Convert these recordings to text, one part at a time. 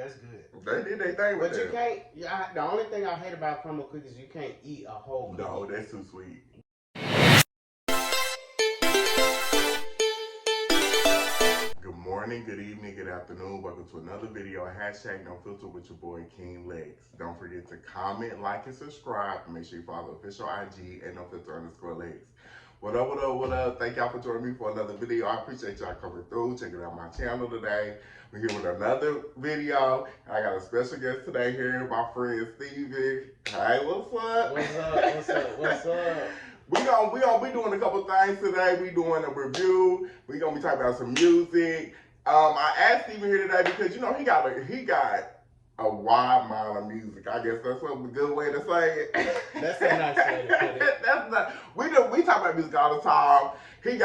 That's good. They did their thing with But you that. can't. Yeah, the only thing I hate about Crumbl cookies, you can't eat a whole cookie. No, that's too sweet. Good morning, good evening, good afternoon. Welcome to another video. Hashtag NoFilter with your boy King Lex. Don't forget to comment, like, and subscribe. And make sure you follow official IG at NoFilter_Lex. What up, what up, what up? Thank y'all for joining me for another video. I appreciate y'all coming through, checking out my channel today. We're here with another video. I got a special guest today here, my friend Stevie. Hey, what's up? What's up? What's up? What's up? We gonna be doing a couple things today. We doing a review. We gonna be talking about some music. I asked Steven here today because you know he got a wide amount of music. I guess that's a good way to say it. That's a nice way to put it. That's not. We talk about music all the time. He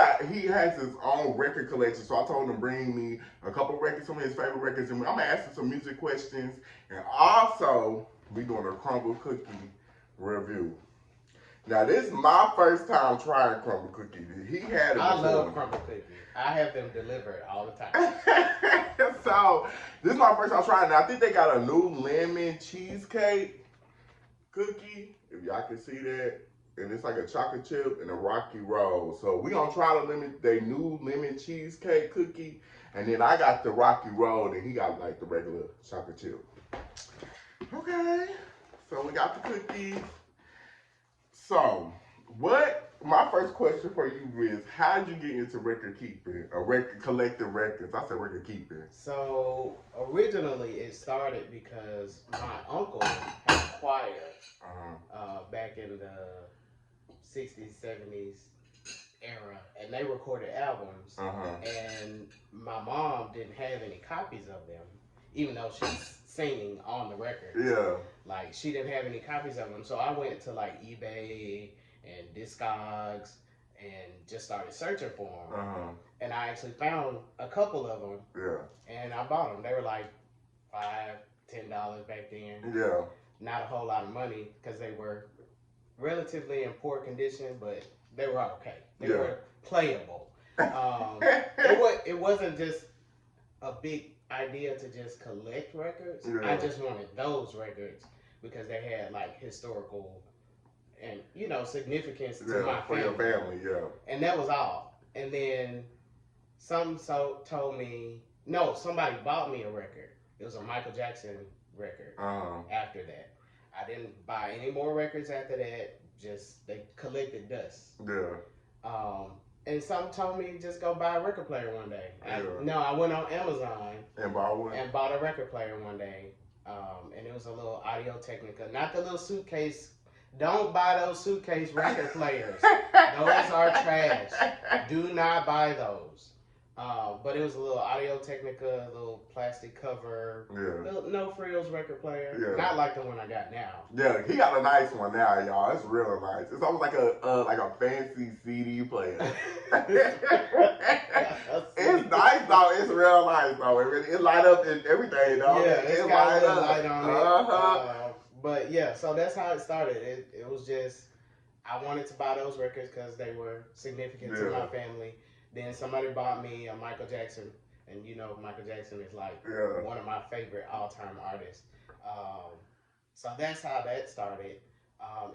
has his own record collection, so I told him to bring me a couple records, some of his favorite records, and I'm gonna ask him some music questions. And also, we doing a Crumbl cookie review. Now, this is my first time trying Crumbl cookies. He had it before. I love Crumbl cookies. I have them delivered all the time. So, this is my first time trying it. I think they got a new lemon cheesecake cookie, if y'all can see that. And it's like a chocolate chip and a rocky roll. So, we going to try the new lemon cheesecake cookie. And then I got the rocky roll, and he got like the regular chocolate chip. Okay. So, we got the cookies. So, my first question for you is, how did you get into record keeping, collecting records? I said record keeping. So, originally it started because my uncle had a choir back in the 60s, 70s era, and they recorded albums, and my mom didn't have any copies of them, even though she's singing on the record. Yeah. Like, she didn't have any copies of them. So I went to like eBay and Discogs and just started searching for them. And I actually found a couple of them. Yeah. And I bought them. They were like $5, $10 back then. Yeah. Not a whole lot of money because they were relatively in poor condition, but they were okay. They were playable. It wasn't just a big idea to just collect records. Yeah. I just wanted those records because they had like historical and significance to my family. For your family, yeah. And that was all. And then somebody bought me a record. It was a Michael Jackson record. After that, I didn't buy any more records after that. Just they collected dust. Yeah. And some told me just go buy a record player one day. I went on Amazon and bought one. And bought a record player one day. And it was a little Audio Technica, not the little suitcase. Don't buy those suitcase record players. Those are trash. Do not buy those. But it was a little Audio Technica, a little plastic cover, no frills record player. Yeah. Not like the one I got now. Yeah, he got a nice one now, y'all. It's real nice. It's almost like a fancy CD player. It's nice though. It's real nice though. It light up and everything though. Yeah, it's got a little light on it. But yeah, so that's how it started. It was just I wanted to buy those records because they were significant to my family. Then somebody bought me a Michael Jackson, and Michael Jackson is like one of my favorite all-time artists. So that's how that started.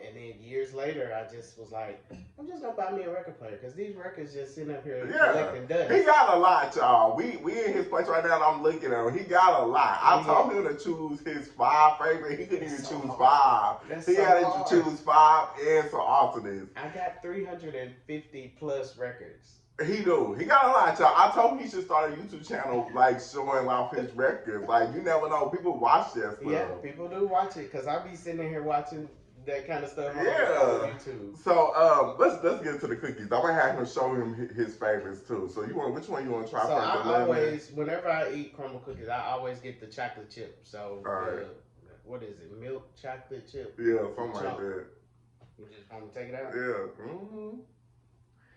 And then years later, I just was like, I'm just gonna buy me a record player because these records just sitting up here collecting dust. He got a lot, y'all. We in his place right now, and I'm looking at him. He got a lot. I told him to choose his 5 favorite. He couldn't even choose 5. He had to choose 5 and some alternates. I got 350 plus records. He do. He got a lot, y'all. I told him he should start a YouTube channel, like, showing off his records. Like, you never know. People watch that stuff. Yeah, people do watch it, because I be sitting in here watching that kind of stuff on YouTube. So, let's get into the cookies. I'm going to have him show him his favorites, too. So, which one you want to try so first? I always, whenever I eat Crumbl cookies, I always get the chocolate chip. So, what is it? Milk chocolate chip? Yeah, something like that. You just want to take it out? Yeah.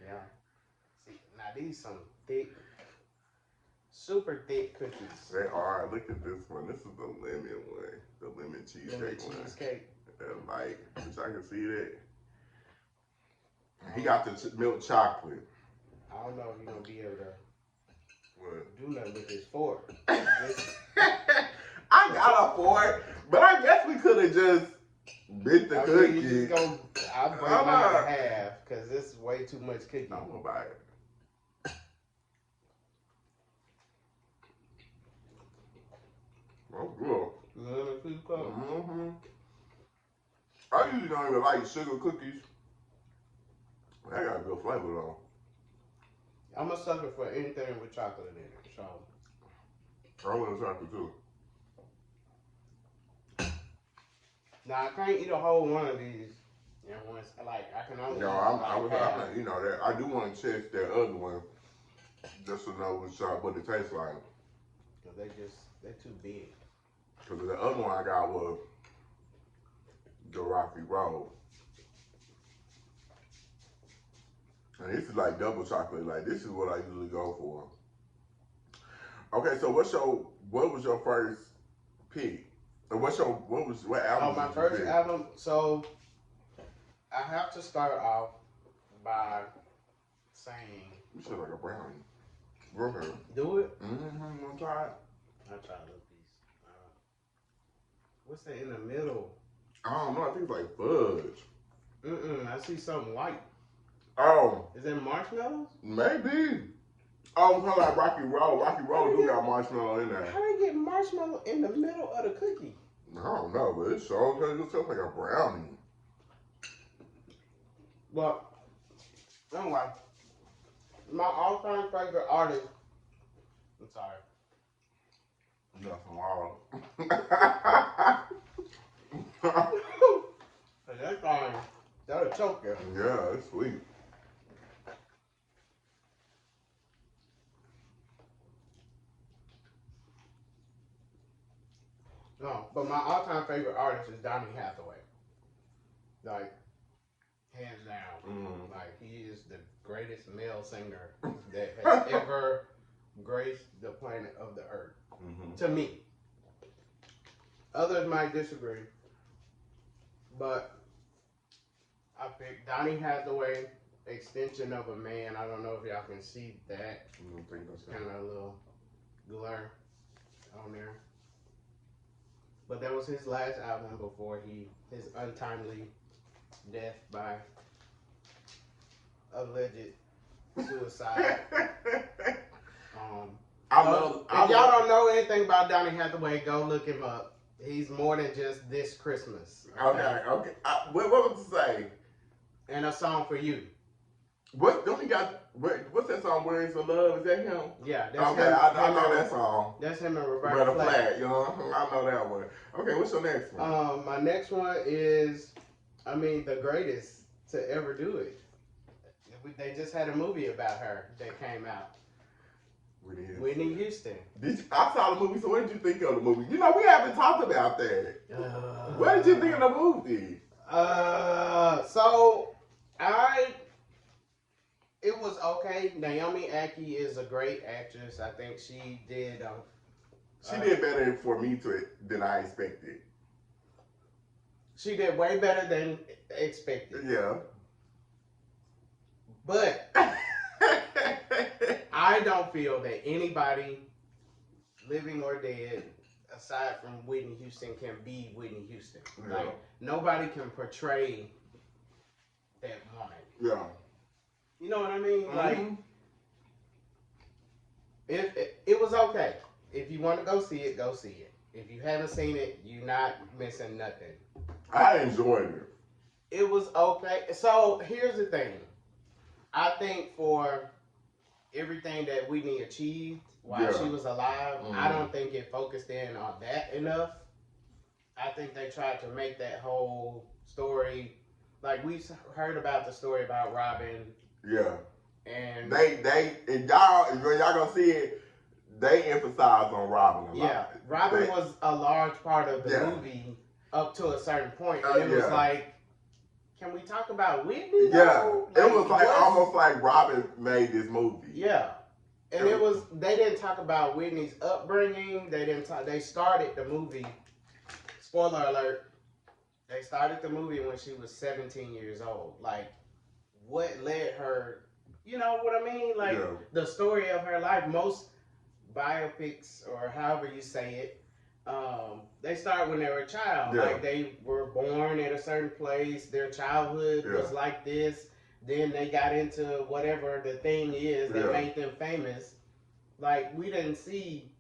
Yeah. See, now these some thick, super thick cookies. They are. Look at this one. This is the lemon one. The lemon cheesecake one. Cheesecake. Like, which I can see that. He got the milk chocolate. I don't know if you're going to be able to What? do nothing with this fork. I and just bit the cookie. You just gonna, I'll break mine in half because this is way too much cookie. I'm gonna buy it. Oh, good. Mm-hmm. I usually don't even like sugar cookies. That got a good flavor though. I'm a sucker for anything with chocolate in it, so. I want chocolate too. Now I can't eat a whole one of these. And once, like I can only. No, I'm you know that I do want to test that other one just to know what it tastes like. Cause they're too big. Cause the other one I got was the Rocky Road. And this is like double chocolate. Like this is what I usually go for. Okay, so what was your first pick? Or what album? Oh, my first album. So I have to start off by saying. You sound like a brownie. Go ahead. Do it. Mm-hmm. Wanna try it? I'll try a little piece. What's that in the middle? I don't know. I think it's like fudge. I see something white. Oh. Is it marshmallows? Maybe. Oh, I'm talking about Rocky Road. Rocky Road do got marshmallow in there. How do you get marshmallow in the middle of the cookie? I don't know, but it sure looks like a brownie. But, anyway, my all-time favorite artist, I'm sorry. Nothing wrong. That thing, that'll choke you. Yeah, it's sweet. No, but my all-time favorite artist is Donny Hathaway. Like, hands down. Like, he is the greatest male singer that has ever graced the planet of the earth. To me. Others might disagree. But I picked Donny Hathaway, Extension of a Man. I don't know if y'all can see that. It's kind of a little glare on there. But that was his last album before his untimely death by alleged suicide. If y'all don't know anything about Donny Hathaway, go look him up. He's more than just This Christmas. Okay. What was to say? And A Song for You. What's that song, Where Is the Love? Is that him? Yeah, that's okay, him. I know that song. That's him and Roberta Flack. You know, I know that one. Okay, what's your next one? My next one is, the greatest to ever do it. They just had a movie about her that came out. Whitney Houston. I saw the movie, so what did you think of the movie? You know, we haven't talked about that. What did you think of the movie? It was okay. Naomi Ackie is a great actress. I think she did. She did better for me than I expected. She did way better than expected. Yeah. But I don't feel that anybody, living or dead, aside from Whitney Houston, can be Whitney Houston. Yeah. Like, nobody can portray that woman. Yeah. You know what I mean? Like, it was okay. If you want to go see it, go see it. If you haven't seen it, you're not missing nothing. I enjoyed it. It was okay. So here's the thing. I think for everything that Whitney achieved while she was alive, I don't think it focused in on that enough. I think they tried to make that whole story, like we've heard about the story about Robin. Yeah. And y'all gonna see it, they emphasize on Robin a lot. Yeah. Robin was a large part of the movie up to a certain point. And it was like, can we talk about Whitney? Yeah. It was like almost like Robin made this movie. Yeah. And they didn't talk about Whitney's upbringing. They started the movie, spoiler alert, they started the movie when she was 17 years old. Like, what led her, you know what I mean? Like, the story of her life. Most biopics, or however you say it, they start when they were a child. Yeah. Like they were born at a certain place. Their childhood was like this. Then they got into whatever the thing is that made them famous. Like we didn't see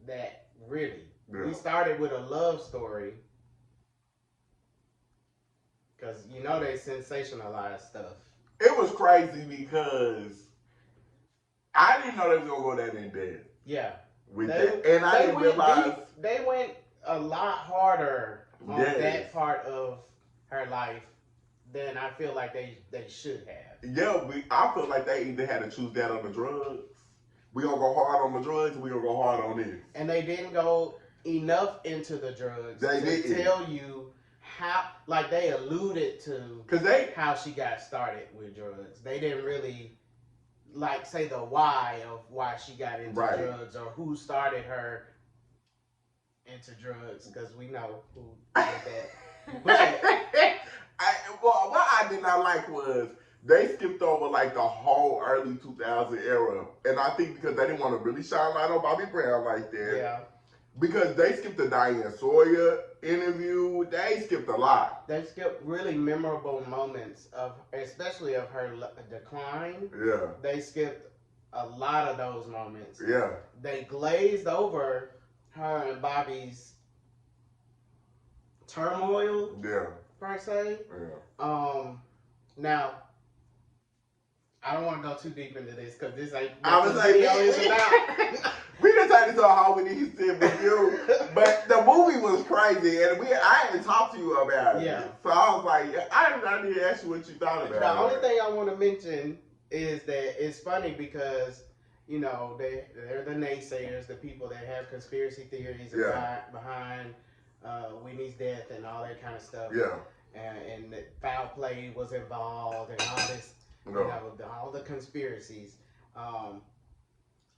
that really. We started with a love story because you know they sensationalize stuff. It was crazy because I didn't know they was gonna go that in depth. Yeah. With that. And I didn't realize they went a lot harder on that part of her life than I feel like they should have. Yeah, I feel like they either had to choose that on the drugs. We gonna go hard on the drugs, we gonna go hard on this. And they didn't go enough into the drugs to tell you how, like they alluded to how she got started with drugs. They didn't really like say the why of why she got into drugs or who started her into drugs, because we know who did that. But what I did not like was they skipped over like the whole early 2000 era, and I think because they didn't want to really shine light on Bobby Brown like that. Yeah. Because they skipped the Diane Sawyer interview, they skipped a lot. They skipped really memorable moments of, especially of her decline. Yeah. They skipped a lot of those moments. Yeah. They glazed over her and Bobby's turmoil. Yeah. Per se. Yeah. Now, I don't want to go too deep into this because this ain't what this video is about. We done turned into a whole Whitney Houston review, but the movie was crazy, and I hadn't talked to you about it. Yeah. So I was like, I need to ask you what you thought about it. The only thing I want to mention is that it's funny because, you know, they're the naysayers, the people that have conspiracy theories behind Whitney's death and all that kind of stuff. Yeah. And that foul play was involved and all this, you know, all the conspiracies.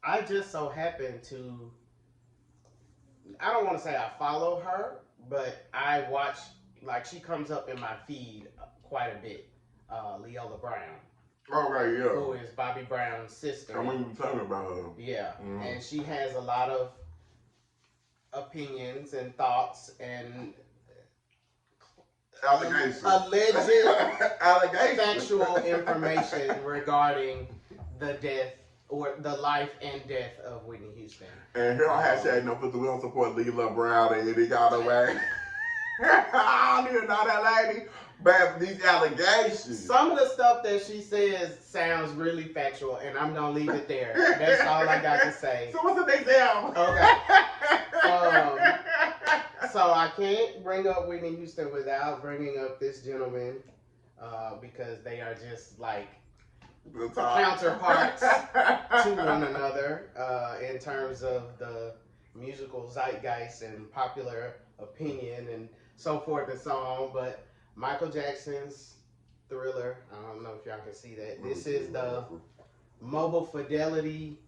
I just so happen to, I don't want to say I follow her, but I watch, like she comes up in my feed quite a bit, Leola Brown. Oh, right, yeah. Who is Bobby Brown's sister. I remember you talking about her. Yeah, and she has a lot of opinions and thoughts and allegations. Alleged factual information regarding the death or the life and death of Whitney Houston. And here on hashtag NoFilter, we don't support Leola Brown and it got away. I don't even know that lady. But these allegations. Some of the stuff that she says sounds really factual, and I'm gonna leave it there. That's all I got to say. So what's the next album? Okay. So I can't bring up Whitney Houston without bringing up this gentleman, because they are just like counterparts to one another in terms of the musical zeitgeist and popular opinion and so forth and so on. But Michael Jackson's Thriller, I don't know if y'all can see that. This is the Mobile Fidelity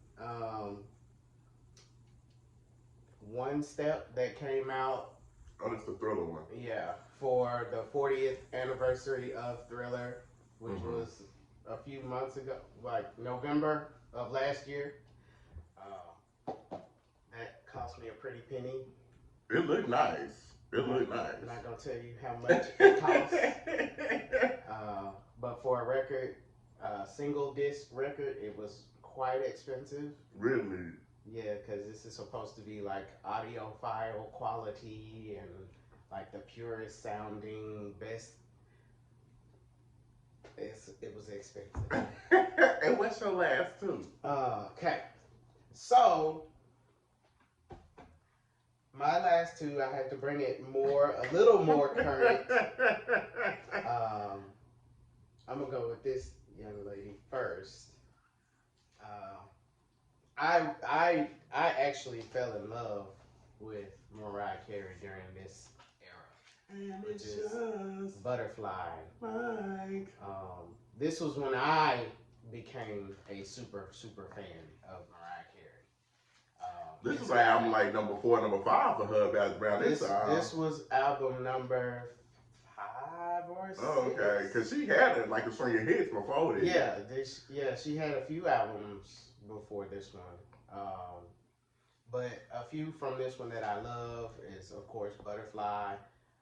one step that came out. Oh, that's the Thriller one. Yeah, for the 40th anniversary of Thriller, which was a few months ago, like November of last year. That cost me a pretty penny. It looked nice. It looked nice. I'm not gonna tell you how much it costs. But for a record, single disc record, it was quite expensive. Really? Yeah, because this is supposed to be like audiophile quality and like the purest sounding, best. It was expensive. And what's your last two? Okay, so my last two, I had to bring it a little more current. I'm gonna go with this young lady first. I actually fell in love with Mariah Carey during this era, which is Butterfly. Mike. This was when I became a super fan of Mariah Carey. This is album like number 4, number 5 for her around this time. This was album number 5 or 6. Oh, okay, because she had it like a string of hits before this. Yeah, she had a few albums before this one. But a few from this one that I love is, of course, Butterfly,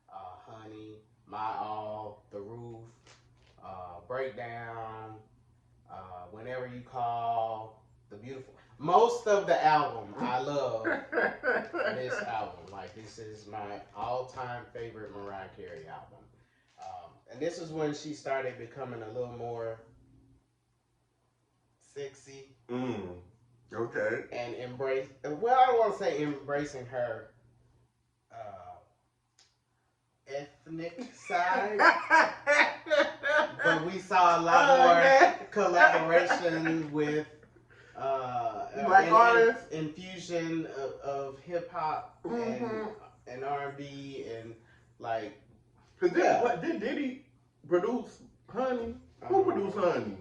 Honey, My All, The Roof, Breakdown, Whenever You Call, The Beautiful. Most of the album, I love this album. Like, this is my all-time favorite Mariah Carey album. And this is when she started becoming a little more sexy. Okay. And embrace. Well, I don't want to say embracing her ethnic side, but we saw a lot more collaboration with Black artists, infusion of hip hop and R&B and like. Did Diddy produce Honey? Who produced Honey?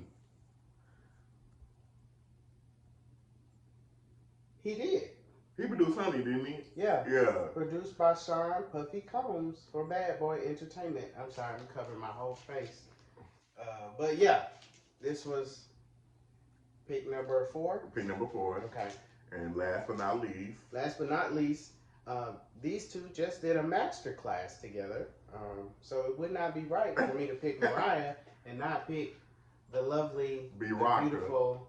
He did. He produced Honey, didn't he? Yeah. Yeah. Produced by Sean Puffy Combs for Bad Boy Entertainment. I'm sorry, I'm covering my whole face. But yeah, this was pick number 4. Pick number 4. Okay. And last but not least, these two just did a master class together. So it would not be right for me to pick Mariah and not pick the lovely, beautiful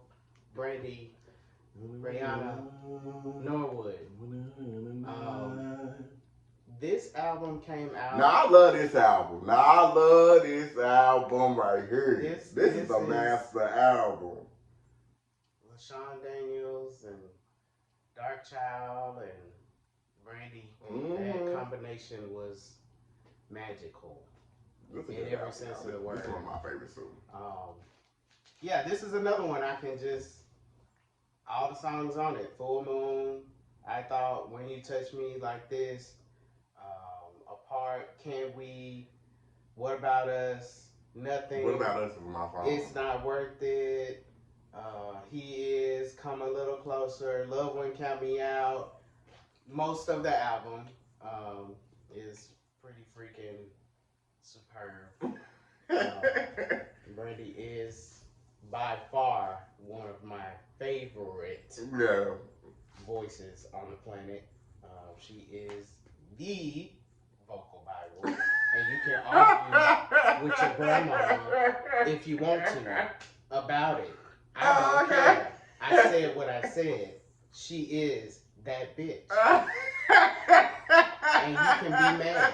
Brandy Brianna Norwood. This album came out. Now I love this album. Right here. This is a master album. LaShawn Daniels and Dark Child and Brandy. That combination was magical in every sense of the word. This is one of my favorites too. Yeah, this is another one I can just. All the songs on it. Full Moon, I Thought, When You Touch Me Like This, Apart, Can We, What About Us, Nothing. What About Us is my song. It's Not Worth It, He Is, Come a Little Closer, Love Won't Count Me Out. Most of the album is pretty freaking superb. Brandy is by far one of my favorite voices on the planet. She is the vocal Bible, and you can argue with your grandma if you want to about it. I don't care. I said what I said. She is that bitch, and you can be mad.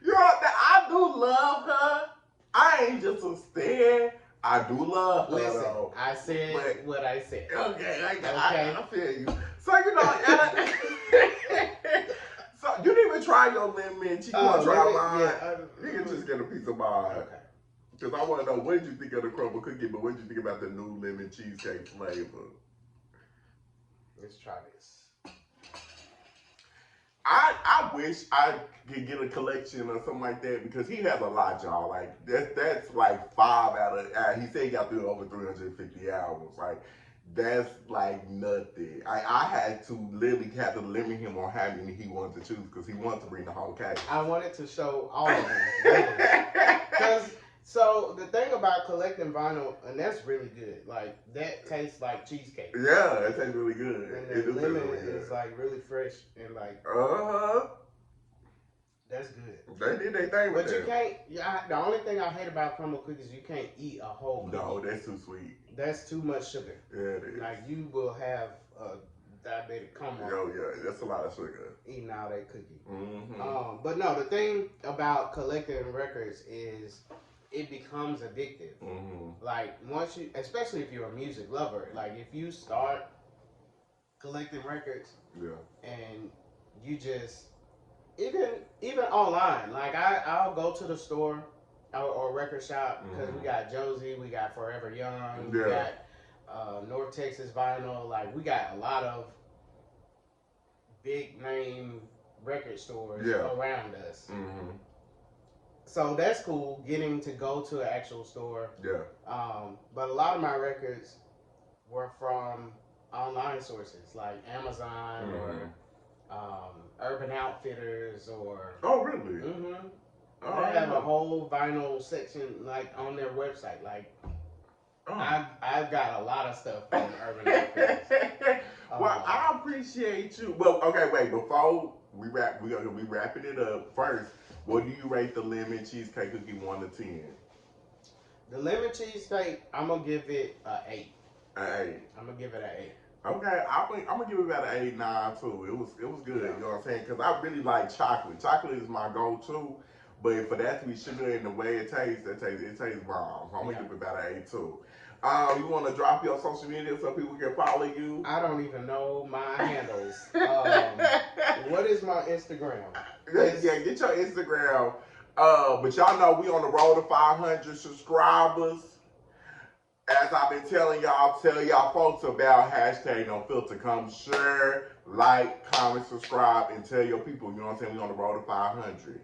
You know, I do love her. I ain't just a stan. I do love her. Listen, though. I said what I said. Okay, I feel you. So, you know, so you didn't even try your lemon. You want to try mine? Yeah, you can just get a piece of mine. Okay. Because I want to know, what did you think of the Crumbl cookie, but what did you think about the new lemon cheesecake flavor? Let's try this. I wish I could get a collection or something like that, because he has a lot, y'all. Like that's like 5 out of. He said he got through over 350 albums. Like that's like nothing. I had to literally have to limit him on how many he wanted to choose, because he wanted to bring the whole case. I wanted to show all of them. Because so the thing about collecting vinyl, and that's really good. Like that tastes like cheesecake. Yeah, that tastes really good. And the lemon is like really fresh and like. That's good. They did their thing with that. But you can't. Yeah, the only thing I hate about Crumbl cookies, you can't eat a whole cookie. No, that's too sweet. That's too much sugar. Yeah, it is. Like you will have a diabetic coma. Oh yeah, that's a lot of sugar. Eating all that cookie. Mm-hmm. But no, the thing about collecting records is it becomes addictive. Mm-hmm. Like once you, especially if you're a music lover, like if you start collecting records, and you just even online, like I'll go to the store or record shop, because we got Josie, we got Forever Young, we got North Texas Vinyl, like we got a lot of big name record stores around us. Mm-hmm. So that's cool, getting to go to an actual store. Yeah. But a lot of my records were from online sources like Amazon or Urban Outfitters or. Oh really? Mm-hmm. They have a whole vinyl section like on their website. Like I've got a lot of stuff from Urban Outfitters. Well, I appreciate you. Well, okay, wait. Before we wrap, we wrapping it up. First, what do you rate the lemon cheesecake cookie 1 to 10? The lemon cheesecake, I'm gonna give it an 8. An 8. I'm gonna give it an 8. Okay, I'm gonna give it about an 8, 9 too. It was good. You know what I'm saying? Because I really like chocolate. Chocolate is my go-to. But for that to be sugar in the way it tastes, it tastes bomb. So I'm gonna give it about an 8 too. You want to drop your social media so people can follow you? I don't even know my handles. What is my Instagram? Yeah, get your Instagram. But y'all know we on the road to 500 subscribers. As I've been telling y'all, tell y'all folks about hashtag NoFilter. Come share, like, comment, subscribe, and tell your people, you know what I'm saying, we on the road to 500.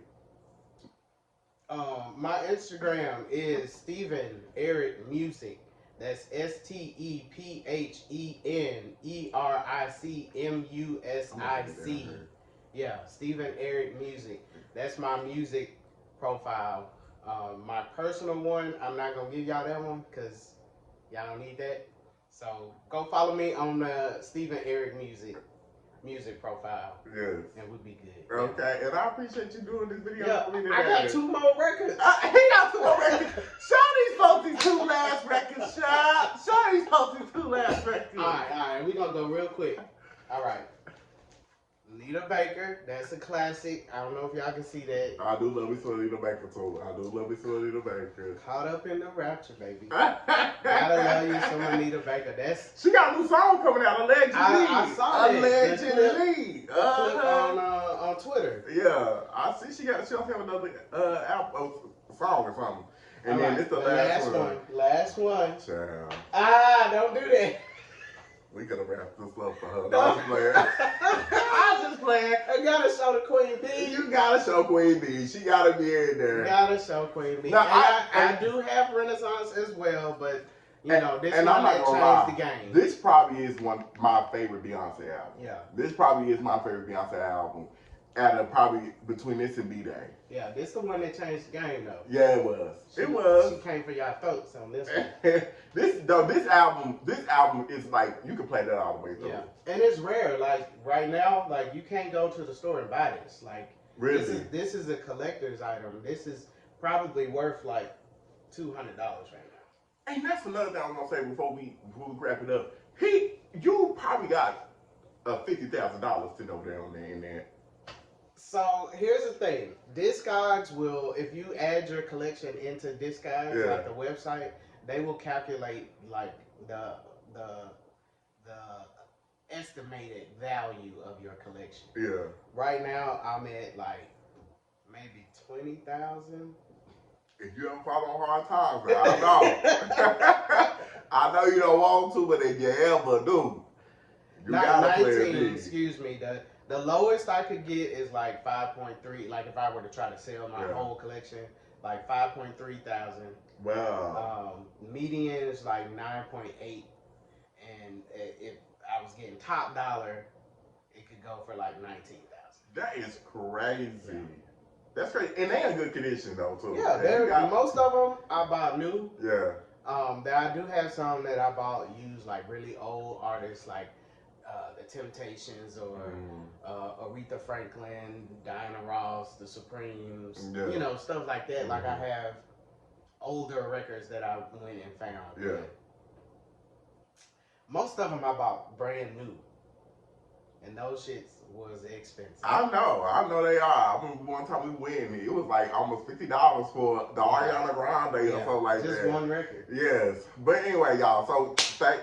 My Instagram is Stephen Eric Music. That's StephenEricMusic. Yeah, Stephen Eric Music. That's my music profile. My personal one, I'm not gonna give y'all that one because y'all don't need that. So go follow me on the Stephen Eric Music profile. Yes. And we'll be good. Okay, and I appreciate you doing this video. Yeah, I got 2 more records. He got 2 more records. Show these folks these 2 last records, Show these folks these 2 last records. All right. We're going to go real quick. All right. Nita Baker, that's a classic. I don't know if y'all can see that. I do love me some Nita Baker too. Caught up in the rapture, baby. Gotta love you some Nita Baker. She got a new song coming out, allegedly. I saw that. Allegedly. On Twitter. Yeah, I see she also have another song or something. And then this the last one. Last one. Child. Don't do that. We gotta wrap this up for her. No. I was just playing. I gotta show the Queen Bee. You gotta show Queen Bee. She gotta be in there. Gotta show Queen Bee. No, I do have Renaissance as well, but this one that changed the game. This probably is my favorite Beyonce album. Yeah. This probably is my favorite Beyonce album. Probably between this and B-Day. Yeah, this the one that changed the game though. Yeah, it was. She came for y'all throats on this one. This album is like you can play that all the way through. Yeah, and it's rare. Like right now, like you can't go to the store and buy this. Like really, this is a collector's item. This is probably worth like $200 right now. And that's another thing I was gonna say before we wrap it up. You probably got $50,000 sitting over there on the internet. So here's the thing: Discogs will, if you add your collection into Discogs, like the website, they will calculate like the estimated value of your collection. Yeah. Right now, I'm at like maybe 20,000. If you don't follow hard times, I don't know. I know you don't want to, but if you ever do, you gotta play a D. Excuse me. The lowest I could get is like 5.3. Like if I were to try to sell my whole collection, like 5.3 thousand. Wow. Median is like 9.8, and if I was getting top dollar, it could go for like 19,000. That is crazy. Yeah. That's crazy, and they in good condition though too. Yeah, most of them I bought new. Yeah. I do have some that I bought used, like really old artists, like the Temptations or Aretha Franklin, Diana Ross, the Supremes, stuff like that. Mm-hmm. Like I have older records that I went and found. Yeah. Most of them I bought brand new, and those shits was expensive. I know they are. I remember one time we went, it was like almost $50 for the Ariana Grande or something like that. Just one record. Yes, but anyway, y'all. So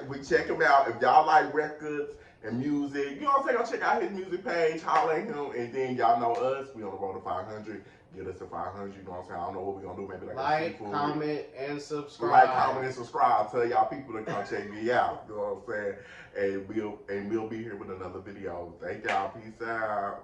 we check him out. If y'all like records and music, you know what I'm saying? Go check out his music page, holler at him, and then y'all know us. We on the road to 500. Get us to 500. You know what I'm saying? I don't know what we're gonna do. Maybe like comment, and subscribe. Like, comment, and subscribe. Tell y'all people to come check me out. You know what I'm saying? And we'll be here with another video. Thank y'all. Peace out.